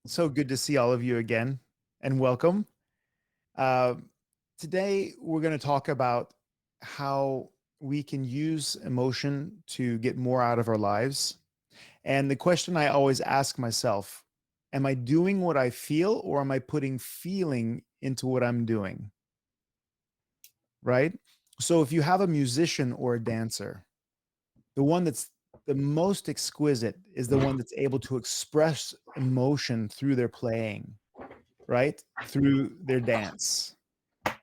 So good to see all of you again and welcome. Uh, Today, we're going to talk about how we can use emotion to get more out of our lives. And the question I always ask myself, am I doing what I feel or am I putting feeling into what I'm doing? Right? So if you have a musician or a dancer, the one that's the most exquisite is the one that's able to express emotion through their playing, right? Through their dance.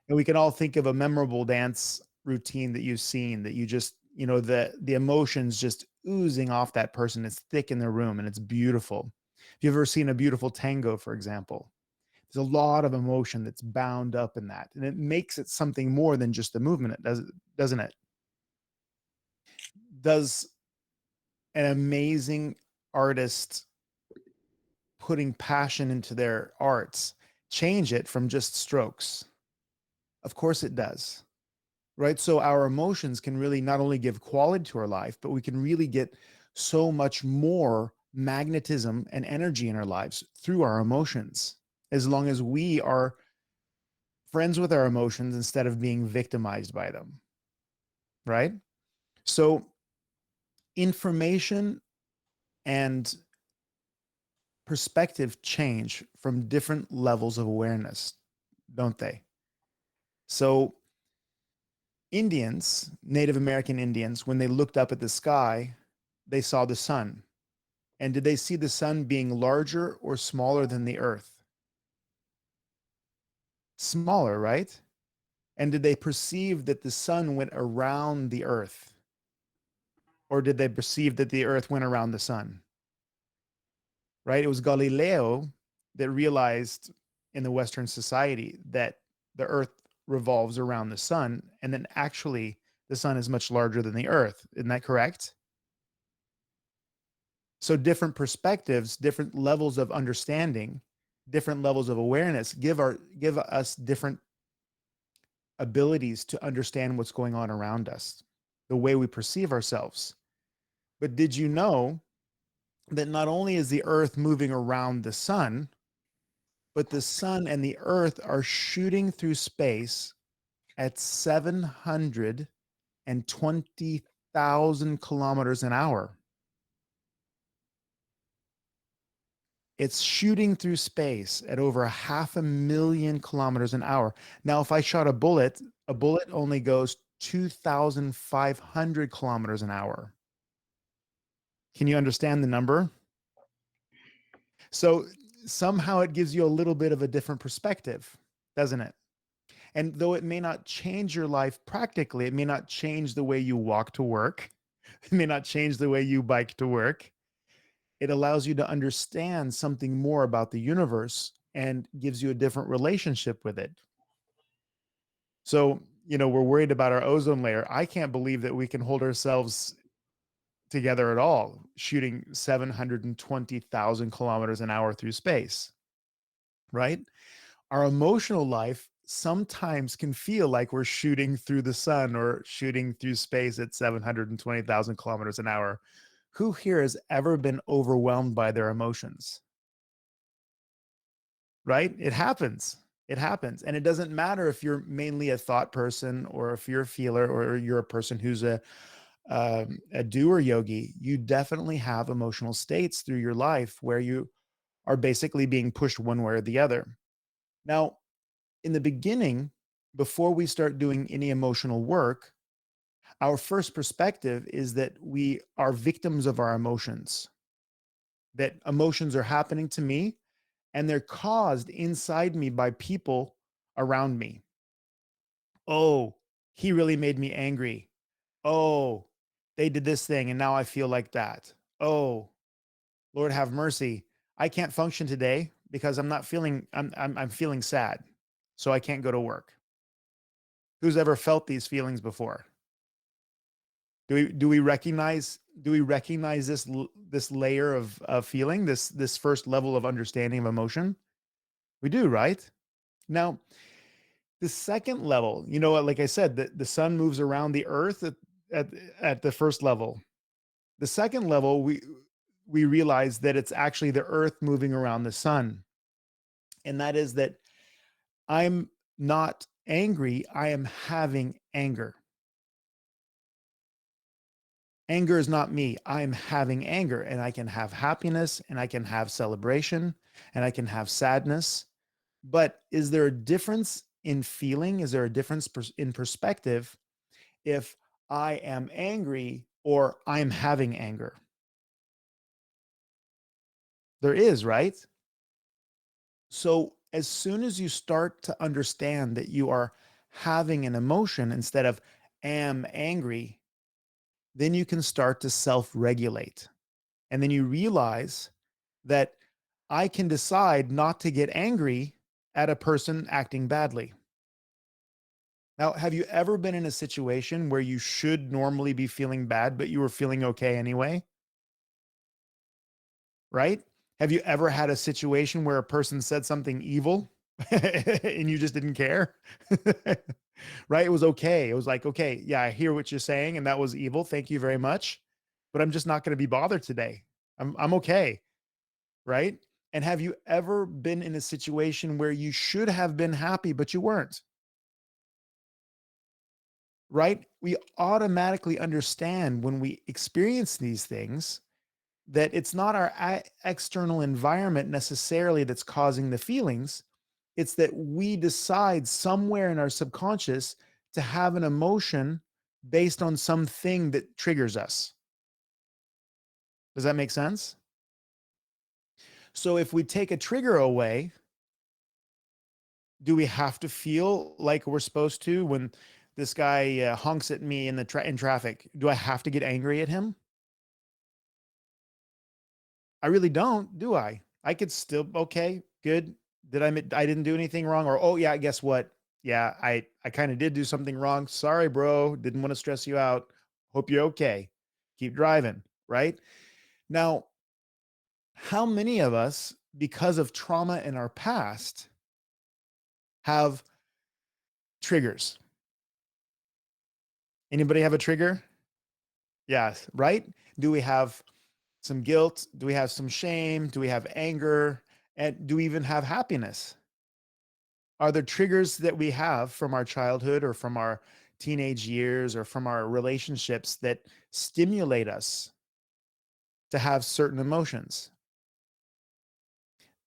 And we can all think of a memorable dance routine that you've seen that you just, the emotions just oozing off that person. It's thick in the room and it's beautiful. If you've ever seen a beautiful tango, for example, there's a lot of emotion that's bound up in that. And it makes it something more than just a movement. Doesn't it? Does an amazing artist putting passion into their arts change it from just strokes? Of course it does, right? So our emotions can really not only give quality to our life, but we can really get so much more magnetism and energy in our lives through our emotions, as long as we are friends with our emotions instead of being victimized by them, right? So information and perspective change from different levels of awareness, don't they? So Indians, Native American Indians, when they looked up at the sky, they saw the sun. And did they see the sun being larger or smaller than the earth? Smaller, right? And did they perceive that the sun went around the earth? Or did they perceive that the earth went around the sun? Right? It was Galileo that realized in the Western society that the earth revolves around the sun. And then actually, the sun is much larger than the earth. Isn't that correct? So different perspectives, different levels of understanding, different levels of awareness give us different abilities to understand what's going on around us, the way we perceive ourselves. But did you know that not only is the earth moving around the sun, but the sun and the earth are shooting through space at 720,000 kilometers an hour? It's shooting through space at over 500,000 kilometers an hour. Now, if I shot a bullet only goes 2,500 kilometers an hour. Can you understand the number? So somehow it gives you a little bit of a different perspective, doesn't it? And though it may not change your life practically, it may not change the way you walk to work, it may not change the way you bike to work. It allows you to understand something more about the universe and gives you a different relationship with it. So, we're worried about our ozone layer. I can't believe that we can hold ourselves together at all, shooting 720,000 kilometers an hour through space, right? Our emotional life sometimes can feel like we're shooting through the sun or shooting through space at 720,000 kilometers an hour. Who here has ever been overwhelmed by their emotions? Right? It happens. It happens. And it doesn't matter if you're mainly a thought person or if you're a feeler or you're a person who's a doer yogi. You definitely have emotional states through your life where you are basically being pushed one way or the other. Now, in the beginning, before we start doing any emotional work, our first perspective is that we are victims of our emotions, that emotions are happening to me and they're caused inside me by people around me. Oh, he really made me angry. Oh, they did this thing and now I feel like that. Oh, Lord have mercy. I can't function today because I'm feeling sad. So I can't go to work. Who's ever felt these feelings before? Do we recognize this layer of feeling, this first level of understanding of emotion? We do, right? Now, the second level, what, like I said, the sun moves around the earth at, at the first level. The second level, we realize that it's actually the earth moving around the sun. And that is that I'm not angry, I am having anger. Anger is not me. I'm having anger, and I can have happiness, and I can have celebration, and I can have sadness. But is there a difference in feeling? Is there a difference in perspective if I am angry or I'm having anger? There is, right? So as soon as you start to understand that you are having an emotion instead of am angry, then you can start to self regulate. And then you realize that I can decide not to get angry at a person acting badly. Now, have you ever been in a situation where you should normally be feeling bad, but you were feeling okay anyway? Right? Have you ever had a situation where a person said something evil and you just didn't care? Right? It was okay. It was like, okay, yeah, I hear what you're saying, and that was evil. Thank you very much. But I'm just not going to be bothered today. I'm okay. Right? And have you ever been in a situation where you should have been happy, but you weren't? Right? We automatically understand when we experience these things that it's not our external environment necessarily that's causing the feelings. It's that we decide somewhere in our subconscious to have an emotion based on something that triggers us. Does that make sense? So if we take a trigger away, do we have to feel like we're supposed to when this guy honks at me in in traffic? Do I have to get angry at him? I really don't, do I? I could still, okay, good. I didn't do anything wrong? Or, oh yeah, guess what? Yeah, I kind of did do something wrong. Sorry, bro. Didn't want to stress you out. Hope you're okay. Keep driving, right? Now, how many of us, because of trauma in our past, have triggers? Anybody have a trigger? Yes, right? Do we have some guilt? Do we have some shame? Do we have anger? And do we even have happiness? Are there triggers that we have from our childhood or from our teenage years or from our relationships that stimulate us to have certain emotions?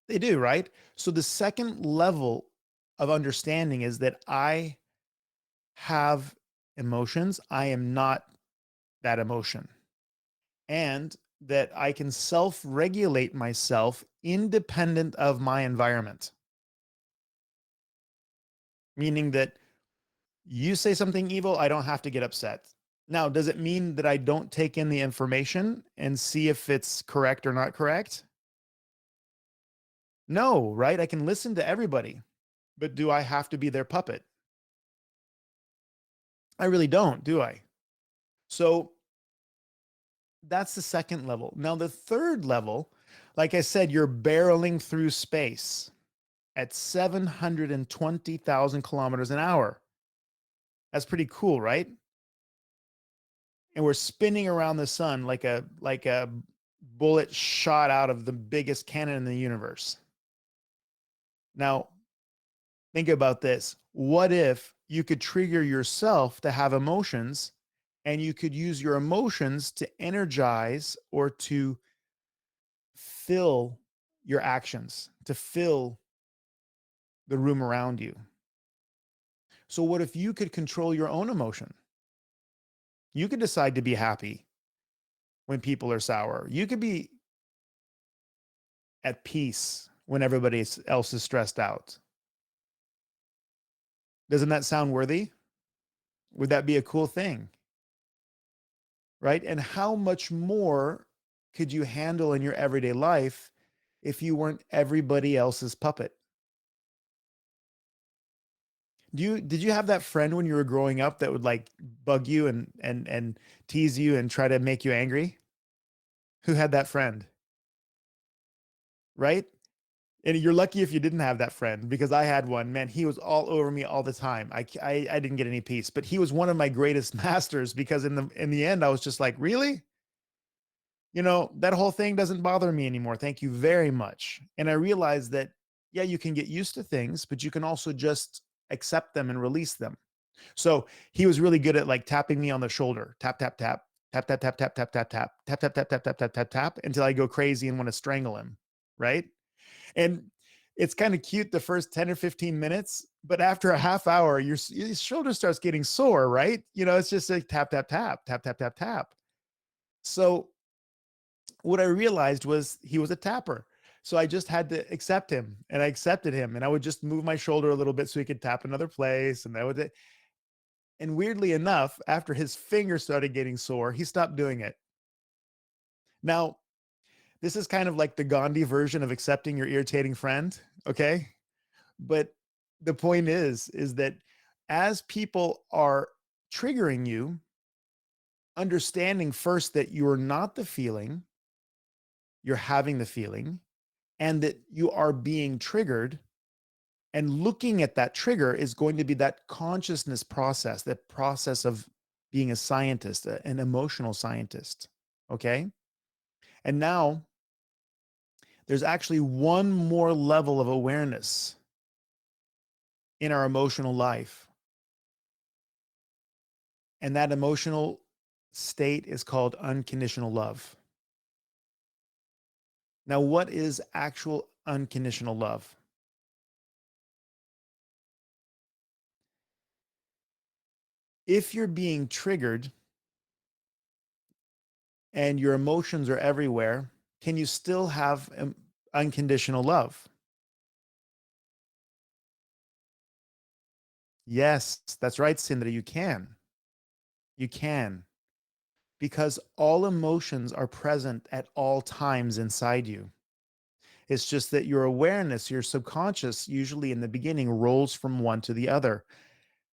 They do, right? So the second level of understanding is that I have emotions. I am not that emotion. And that I can self regulate myself independent of my environment. Meaning that you say something evil, I don't have to get upset. Now, does it mean that I don't take in the information and see if it's correct or not correct? No, right? I can listen to everybody, but do I have to be their puppet? I really don't, do I? So that's the second level. Now, the third level, like I said, you're barreling through space at 720,000 kilometers an hour. That's pretty cool, right? And we're spinning around the sun like a bullet shot out of the biggest cannon in the universe. Now, think about this. What if you could trigger yourself to have emotions and you could use your emotions to energize or to fill your actions, to fill the room around you? So, what if you could control your own emotion? You could decide to be happy when people are sour. You could be at peace when everybody else is stressed out. Doesn't that sound worthy? Would that be a cool thing? Right? And how much more could you handle in your everyday life if you weren't everybody else's puppet? Did you have that friend when you were growing up that would like bug you and tease you and try to make you angry? Who had that friend? Right? And you're lucky if you didn't have that friend because I had one. Man, he was all over me all the time. I didn't get any peace, but he was one of my greatest masters because in the end I was just like, really? that whole thing doesn't bother me anymore. Thank you very much. And I realized that, yeah, you can get used to things, but you can also just accept them and release them. So he was really good at like tapping me on the shoulder, tap, tap, tap, tap, tap, tap, tap, tap, tap, tap, tap, tap, tap, tap, tap, tap, tap, tap, until I go crazy and want to strangle him. Right. And it's kind of cute the first 10 or 15 minutes, but after a half hour, your shoulder starts getting sore, right? It's just like tap, tap, tap, tap, tap, tap, tap. So what I realized was he was a tapper. So I just had to accept him, and I accepted him, and I would just move my shoulder a little bit so he could tap another place. And weirdly enough, after his finger started getting sore, he stopped doing it. Now, this is kind of like the Gandhi version of accepting your irritating friend. Okay. But the point is that as people are triggering you, understanding first that you're not the feeling, you're having the feeling, and that you are being triggered, and looking at that trigger is going to be that consciousness process, that process of being a scientist, an emotional scientist. Okay. And now there's actually one more level of awareness in our emotional life. And that emotional state is called unconditional love. Now, what is actual unconditional love? If you're being triggered and your emotions are everywhere, can you still have unconditional love? Yes, that's right, Sindra. You can. You can. Because all emotions are present at all times inside you. It's just that your awareness, your subconscious, usually in the beginning, rolls from one to the other,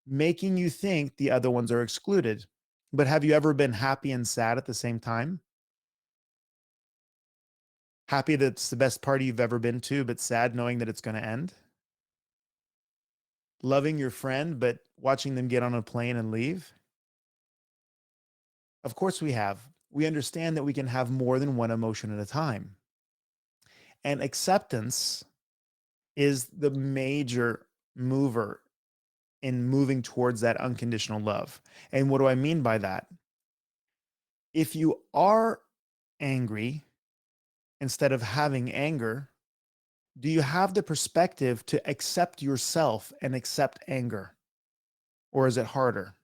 making you think the other ones are excluded. But have you ever been happy and sad at the same time? Happy that it's the best party you've ever been to, but sad knowing that it's going to end? Loving your friend, but watching them get on a plane and leave? Of course we have. We understand that we can have more than one emotion at a time. And acceptance is the major mover in moving towards that unconditional love. And what do I mean by that? If you are angry instead of having anger, do you have the perspective to accept yourself and accept anger? Or is it harder?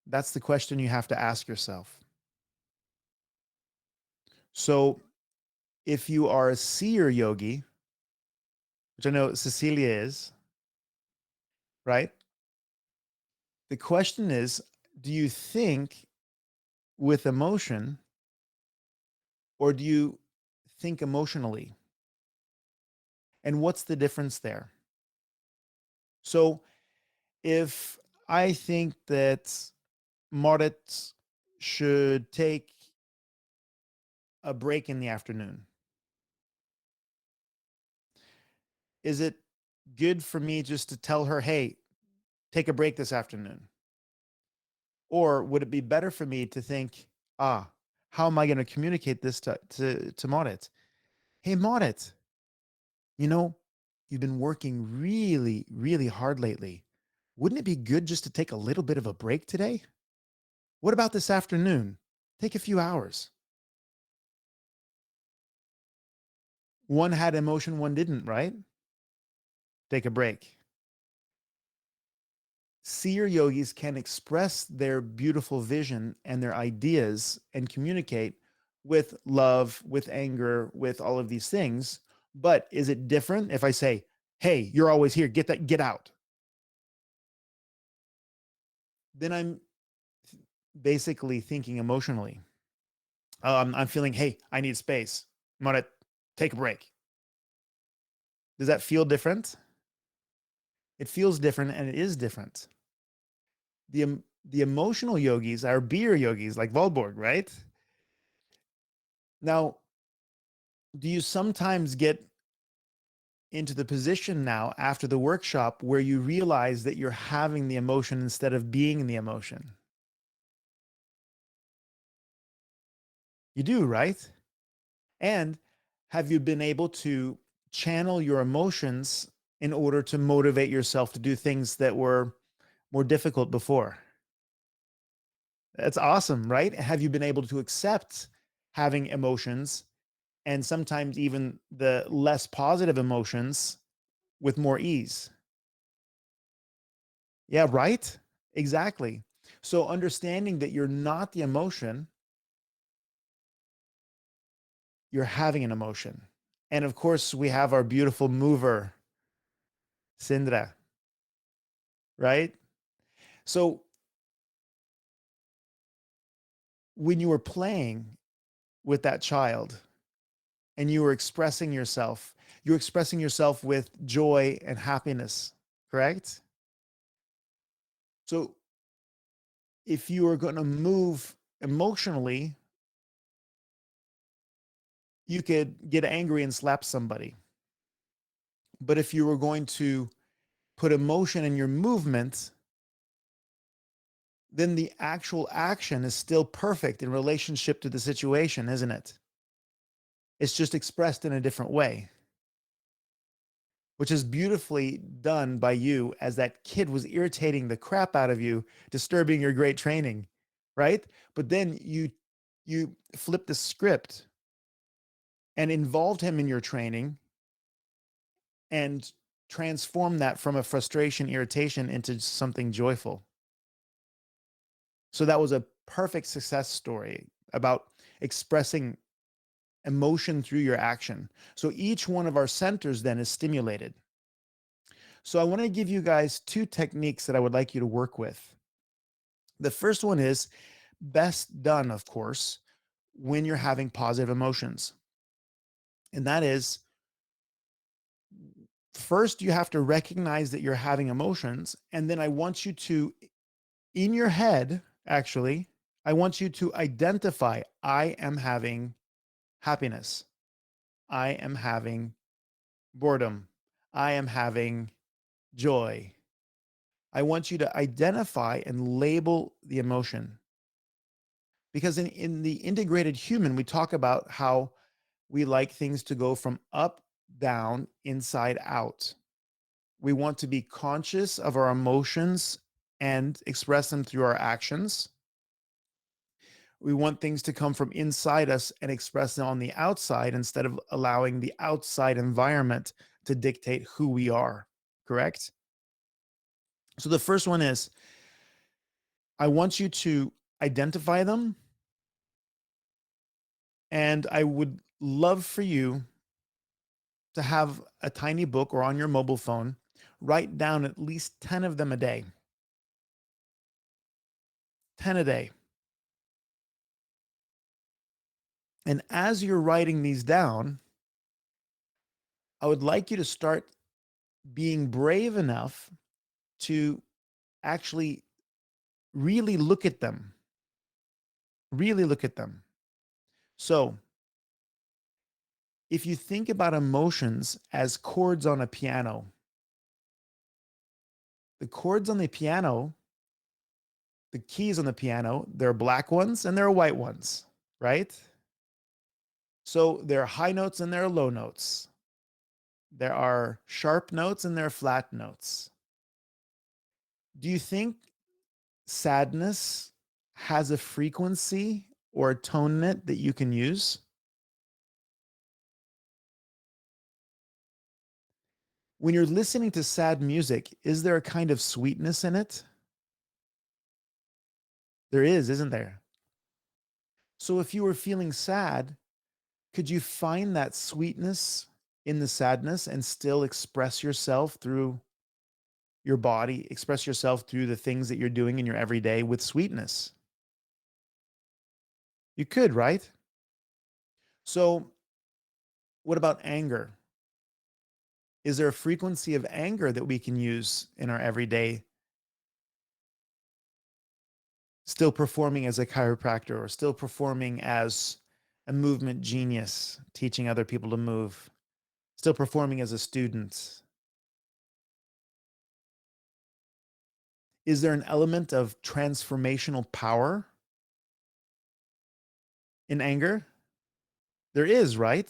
That's the question you have to ask yourself. So, if you are a seer yogi, which I know Cecilia is, right? The question is, do you think with emotion, or do you think emotionally? And what's the difference there? So, if I think that Moritz should take a break in the afternoon, is it good for me just to tell her, hey, take a break this afternoon? Or would it be better for me to think, how am I going to communicate this to Moritz? Hey, Moritz, you know, you've been working really, really hard lately. Wouldn't it be good just to take a little bit of a break today? What about this afternoon? Take a few hours. One had emotion, one didn't, right? Take a break. Seer yogis can express their beautiful vision and their ideas and communicate with love, with anger, with all of these things. But is it different if I say, hey, you're always here, get out? Then I'm basically thinking emotionally. I'm feeling, hey, I need space. I'm gonna take a break. Does that feel different? It feels different, and it is different. The emotional yogis are beer yogis like Valborg, right? Now, do you sometimes get into the position now after the workshop where you realize that you're having the emotion instead of being the emotion? You do, right? And have you been able to channel your emotions in order to motivate yourself to do things that were more difficult before? That's awesome, right? Have you been able to accept having emotions and sometimes even the less positive emotions with more ease? Yeah, right? Exactly. So understanding that you're not the emotion, you're having an emotion. And of course, we have our beautiful mover, Sindra, right? So when you were playing with that child and you were expressing yourself, you're expressing yourself with joy and happiness, correct? So if you are going to move emotionally, you could get angry and slap somebody. But if you were going to put emotion in your movement, then the actual action is still perfect in relationship to the situation, isn't it? It's just expressed in a different way, which is beautifully done by you as that kid was irritating the crap out of you, disturbing your great training, right? But then you flipped the script and involved him in your training and transformed that from a frustration, irritation into something joyful. So that was a perfect success story about expressing emotion through your action. So each one of our centers then is stimulated. So I want to give you guys two techniques that I would like you to work with. The first one is best done, of course, when you're having positive emotions. And that is first, you have to recognize that you're having emotions. And then I want you to, in your head, actually, I want you to identify I am having happiness. I am having boredom. I am having joy. I want you to identify and label the emotion. Because in the integrated human, we talk about how we like things to go from up, down, inside out. We want to be conscious of our emotions and express them through our actions. We want things to come from inside us and express them on the outside instead of allowing the outside environment to dictate who we are. Correct? So the first one is I want you to identify them. And I would love for you to have a tiny book or on your mobile phone, write down at least 10 of them a day. 10 a day. And as you're writing these down, I would like you to start being brave enough to actually really look at them. Really look at them. So, if you think about emotions as chords on a piano, the chords on the piano, the keys on the piano, there are black ones and there are white ones, right? So there are high notes and there are low notes. There are sharp notes and there are flat notes. Do you think sadness has a frequency or a tone in it that you can use? When you're listening to sad music, is there a kind of sweetness in it? There is, isn't there? So if you were feeling sad, could you find that sweetness in the sadness and still express yourself through your body, express yourself through the things that you're doing in your everyday with sweetness? You could, right? So, what about anger? Is there a frequency of anger that we can use in our everyday, still performing as a chiropractor or still performing as a movement genius, teaching other people to move, still performing as a student? Is there an element of transformational power in anger? There is, right?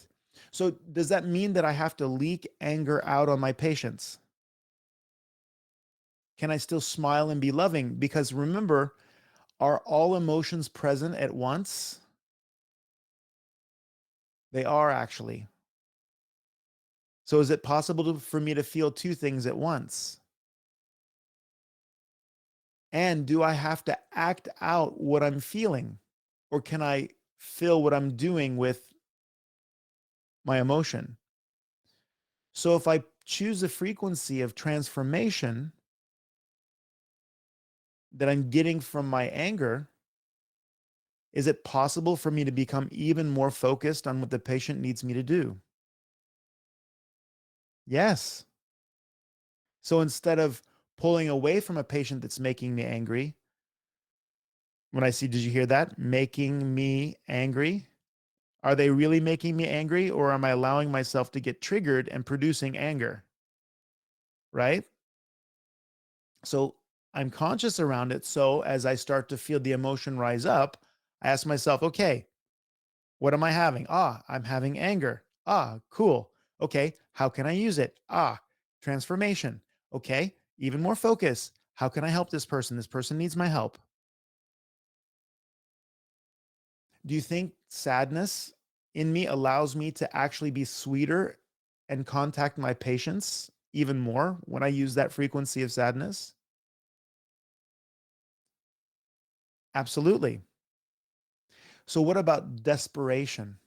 So does that mean that I have to leak anger out on my patients? Can I still smile and be loving? Because remember, are all emotions present at once? They are actually. So is it possible for me to feel two things at once? And do I have to act out what I'm feeling? Or can I feel what I'm doing with my emotion? So if I choose a frequency of transformation that I'm getting from my anger, is it possible for me to become even more focused on what the patient needs me to do? Yes. So instead of pulling away from a patient that's making me angry, when I see, did you hear that? Making me angry. Are they really making me angry, or am I allowing myself to get triggered and producing anger? Right? So I'm conscious around it. So as I start to feel the emotion rise up, I ask myself, okay, what am I having? Ah, I'm having anger. Ah, cool. Okay, how can I use it? Ah, transformation. Okay, even more focus. How can I help this person? This person needs my help. Do you think sadness in me allows me to actually be sweeter and contact my patients even more when I use that frequency of sadness? Absolutely. So, what about desperation?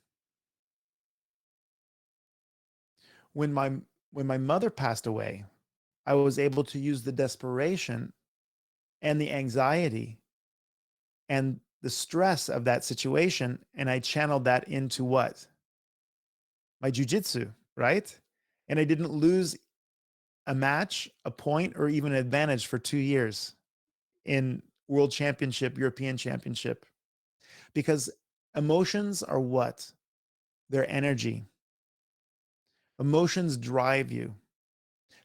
When my when my mother passed away, I was able to use the desperation and the anxiety and the stress of that situation, and I channeled that into what? My jujitsu, right? And I didn't lose a match, a point, or even an advantage for 2 years in world championship, European championship, because emotions are what? They're energy. Emotions drive you.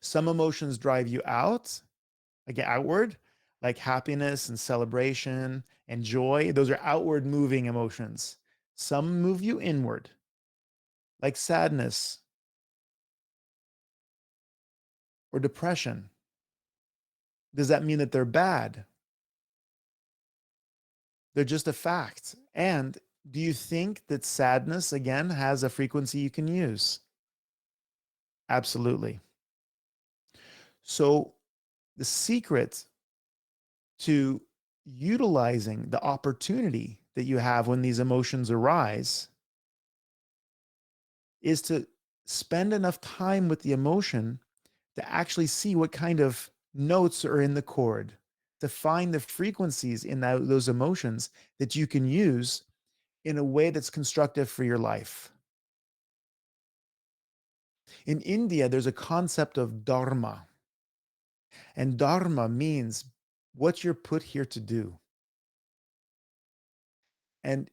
Some emotions drive you out, like outward, like happiness and celebration and joy. Those are outward moving emotions. Some move you inward, like sadness or depression. Does that mean that they're bad? They're just a fact. And do you think that sadness, again, has a frequency you can use? Absolutely. So, the secret to utilizing the opportunity that you have when these emotions arise is to spend enough time with the emotion to actually see what kind of notes are in the chord, to find the frequencies in those emotions that you can use in a way that's constructive for your life. In India, there's a concept of dharma, and dharma means what you're put here to do. And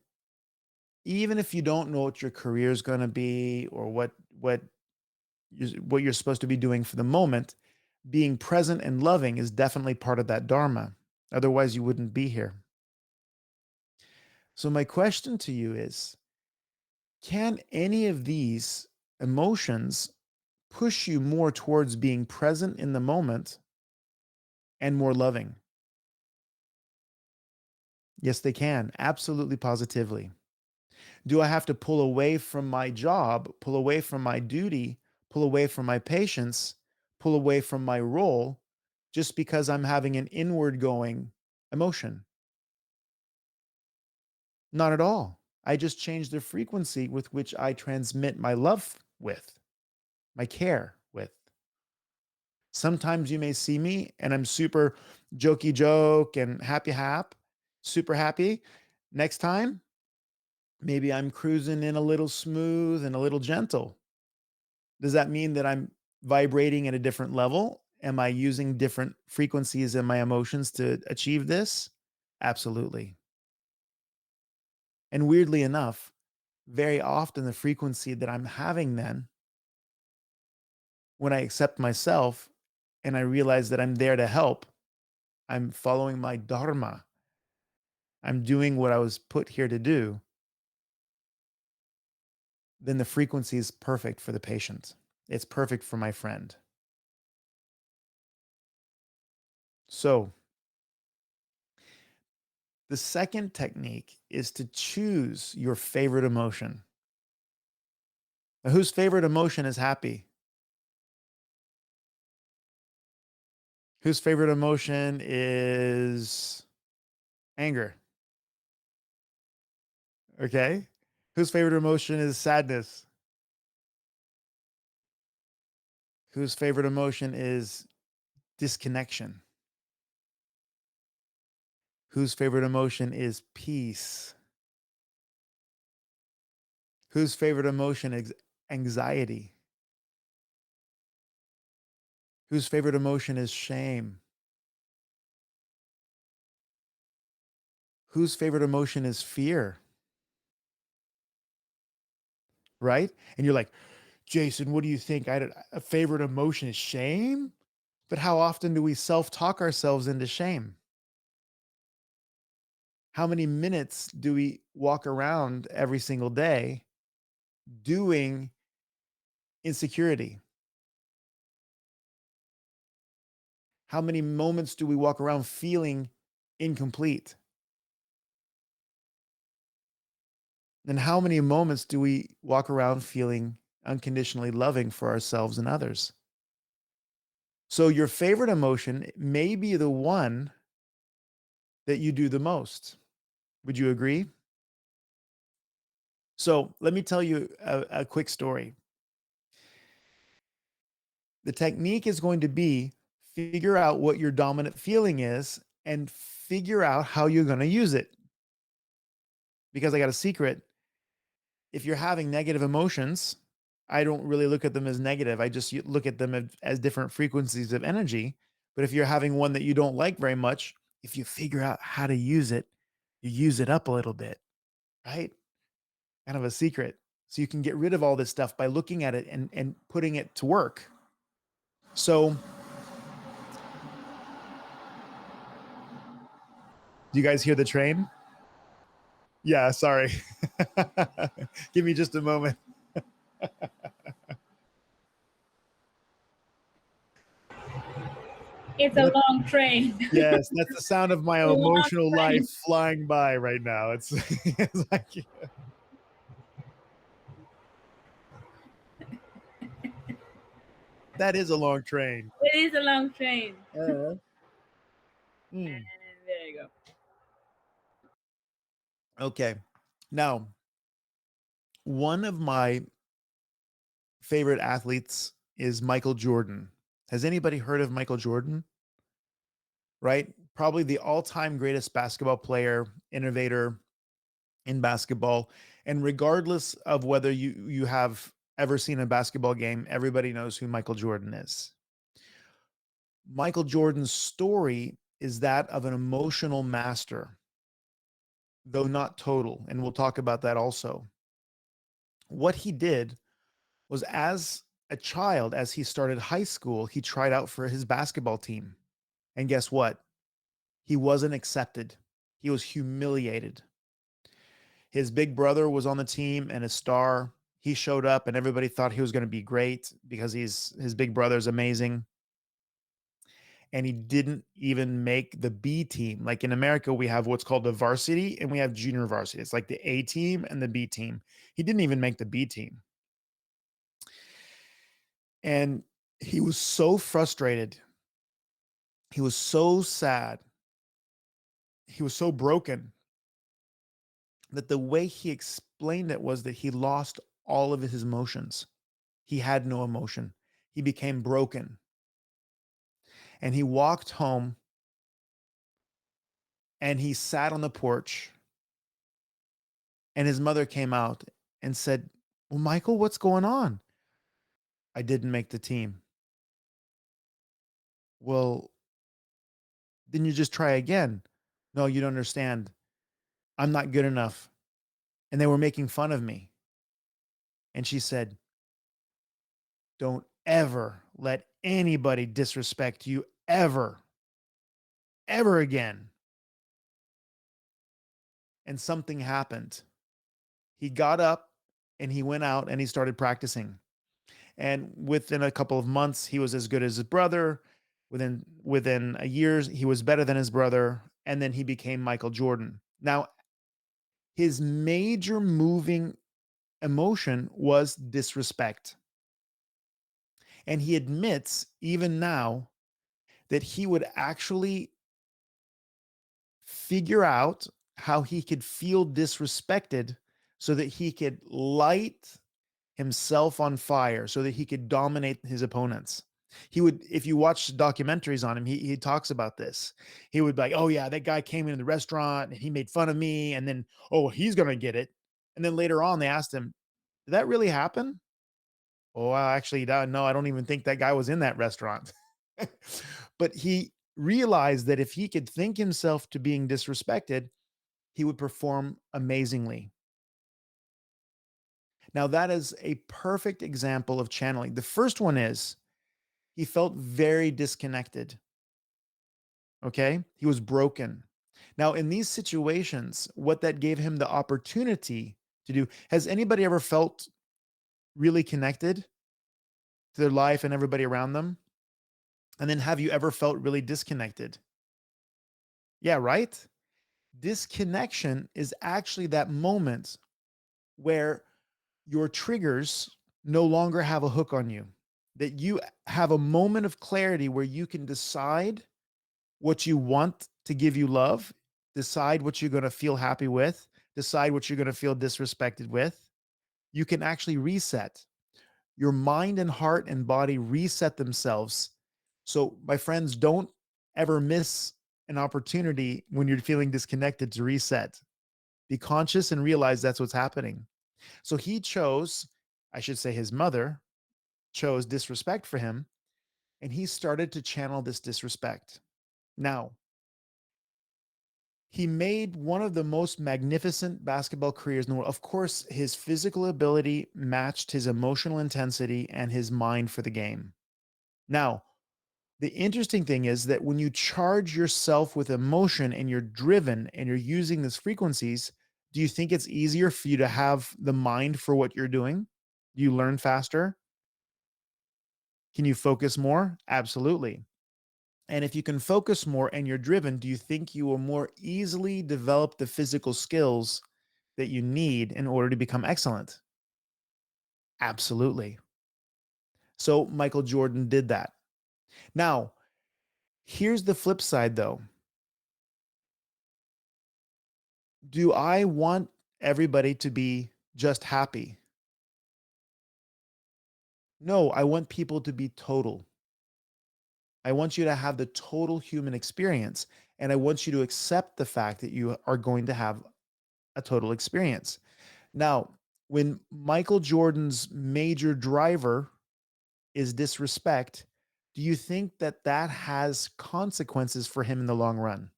even if you don't know what your career is going to be or what you're supposed to be doing for the moment, being present and loving is definitely part of that dharma. Otherwise, you wouldn't be here. So my question to you is, can any of these emotions push you more towards being present in the moment and more loving? Yes, they can. Absolutely, positively. Do I have to pull away from my job, pull away from my duty, pull away from my patients, pull away from my role just because I'm having an inward going emotion? Not at all. I just change the frequency with which I transmit my love with, my care with. Sometimes you may see me and I'm super jokey joke and super happy. Next time, maybe I'm cruising in a little smooth and a little gentle. Does that mean that I'm vibrating at a different level? Am I using different frequencies in my emotions to achieve this? Absolutely. And weirdly enough, very often the frequency that I'm having then, when I accept myself and I realize that I'm there to help, I'm following my dharma. I'm doing what I was put here to do. then the frequency is perfect for the patient. It's perfect for my friend. So, the second technique is to choose your favorite emotion. Now, whose favorite emotion is happy? Whose favorite emotion is anger? Okay. Whose favorite emotion is sadness? Whose favorite emotion is disconnection? Whose favorite emotion is peace? Whose favorite emotion is anxiety? Whose favorite emotion is shame? Whose favorite emotion is fear? Right? And you're like, Jason, what do you think? A favorite emotion is shame? But how often do we self talk ourselves into shame? How many minutes do we walk around every single day doing insecurity? How many moments do we walk around feeling incomplete? And how many moments do we walk around feeling unconditionally loving for ourselves and others? So, your favorite emotion may be the one that you do the most. Would you agree? So, let me tell you a quick story. The technique is going to be figure out what your dominant feeling is and figure out how you're going to use it. Because I got a secret. If you're having negative emotions, I don't really look at them as negative. I just look at them as different frequencies of energy. But if you're having one that you don't like very much, if you figure out how to use it, you use it up a little bit, right? Kind of a secret. So you can get rid of all this stuff by looking at it and putting it to work. So, do you guys hear the train? Yeah, sorry. Give me just a moment. It's a long train. Yes, that's the sound of my A long emotional life train. flying by right now. It's like that is a long train. It is a long train. Mm. And there you go. Okay. Now, one of my favorite athletes is Michael Jordan. Has anybody heard of Michael Jordan? Right? Probably the all-time greatest basketball player, innovator in basketball. And regardless of whether you have ever seen a basketball game, everybody knows who Michael Jordan is. Michael Jordan's story is that of an emotional master, though not total. And we'll talk about that also. What he did was, as a child, as he started high school, he tried out for his basketball team. And guess what? He wasn't accepted. He was humiliated. His big brother was on the team and a star. He showed up and everybody thought he was going to be great because his big brother's amazing. And he didn't even make the B team. Like in America, we have what's called the varsity and we have junior varsity. It's like the A team and the B team. He didn't even make the B team. And he was so frustrated. He was so sad. He was so broken that the way he explained it was that he lost all of his emotions. He had no emotion. He became broken. And he walked home and he sat on the porch. And his mother came out and said, "Well, Michael, what's going on?" "I didn't make the team." "Well, then you just try again." "No, you don't understand. I'm not good enough. And they were making fun of me." And she said, "Don't ever let anybody disrespect you ever, ever again." And something happened. He got up and he went out and he started practicing. And within a couple of months, he was as good as his brother. Within a year, he was better than his brother, and then he became Michael Jordan. Now, his major moving emotion was disrespect. And he admits even now that he would actually figure out how he could feel disrespected so that he could light himself on fire so that he could dominate his opponents. He would, if you watch documentaries on him, he talks about this. He would be like, oh yeah, that guy came into the restaurant and he made fun of me, and then oh, he's gonna get it. And then later on, they asked him, did that really happen? Oh, well, actually, no, I don't even think that guy was in that restaurant. But he realized that if he could think himself to being disrespected, he would perform amazingly. Now, that is a perfect example of channeling. The first one is he felt very disconnected. Okay. He was broken. Now, in these situations, what that gave him the opportunity to do, has anybody ever felt really connected to their life and everybody around them? And then have you ever felt really disconnected? Yeah, right? Disconnection is actually that moment where your triggers no longer have a hook on you, that you have a moment of clarity where you can decide what you want to give you love, decide what you're going to feel happy with, decide what you're going to feel disrespected with. You can actually reset. Your mind and heart and body reset themselves. So, my friends, don't ever miss an opportunity when you're feeling disconnected to reset. Be conscious and realize that's what's happening. So he chose, I should say his mother chose disrespect for him, and he started to channel this disrespect. Now, he made one of the most magnificent basketball careers in the world. Of course, his physical ability matched his emotional intensity and his mind for the game. Now, the interesting thing is that when you charge yourself with emotion and you're driven and you're using these frequencies, do you think it's easier for you to have the mind for what you're doing? Do you learn faster? Can you focus more? Absolutely. And if you can focus more and you're driven, do you think you will more easily develop the physical skills that you need in order to become excellent? Absolutely. So Michael Jordan did that. Now, here's the flip side though. Do I want everybody to be just happy? No, I want people to be total. I want you to have the total human experience. And I want you to accept the fact that you are going to have a total experience. Now, when Michael Jordan's major driver is disrespect, do you think that that has consequences for him in the long run?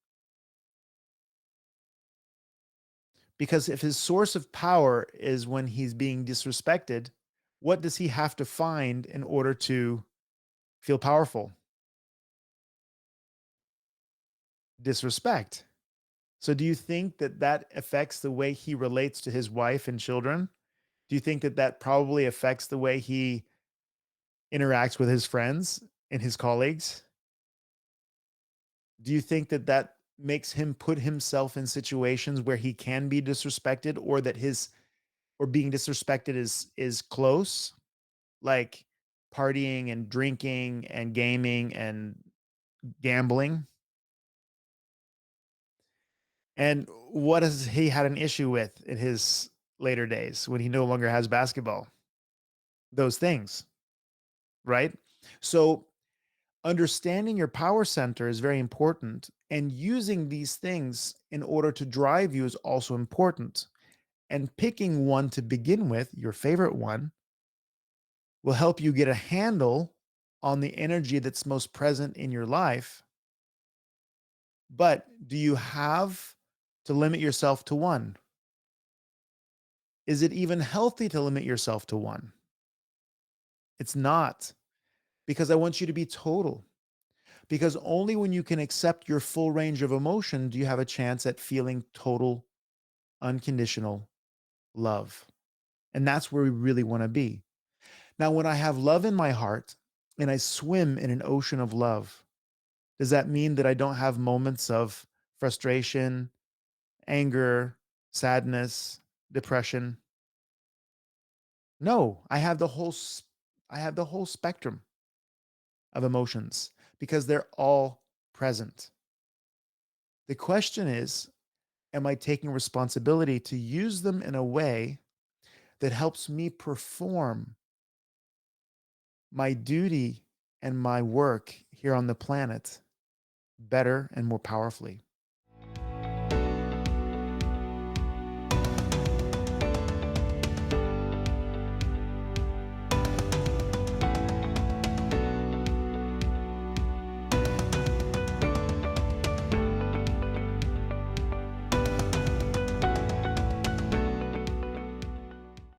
Because if his source of power is when he's being disrespected, what does he have to find in order to feel powerful? Disrespect. So, do you think that that affects the way he relates to his wife and children? Do you think that that probably affects the way he interacts with his friends and his colleagues? Do you think that that makes him put himself in situations where he can be disrespected, or that his or being disrespected is close, like partying and drinking and gaming and gambling? And what has he had an issue with in his later days when he no longer has basketball? Those things, right? So understanding your power center is very important, and using these things in order to drive you is also important. And picking one to begin with, your favorite one, will help you get a handle on the energy that's most present in your life. But do you have to limit yourself to one? Is it even healthy to limit yourself to one? It's not, because I want you to be total. Because only when you can accept your full range of emotion do you have a chance at feeling total, unconditional love. And that's where we really want to be. Now, when I have love in my heart and I swim in an ocean of love, does that mean that I don't have moments of frustration, anger, sadness, depression? No, I have the whole spectrum of emotions because they're all present. The question is, am I taking responsibility to use them in a way that helps me perform my duty and my work here on the planet better and more powerfully?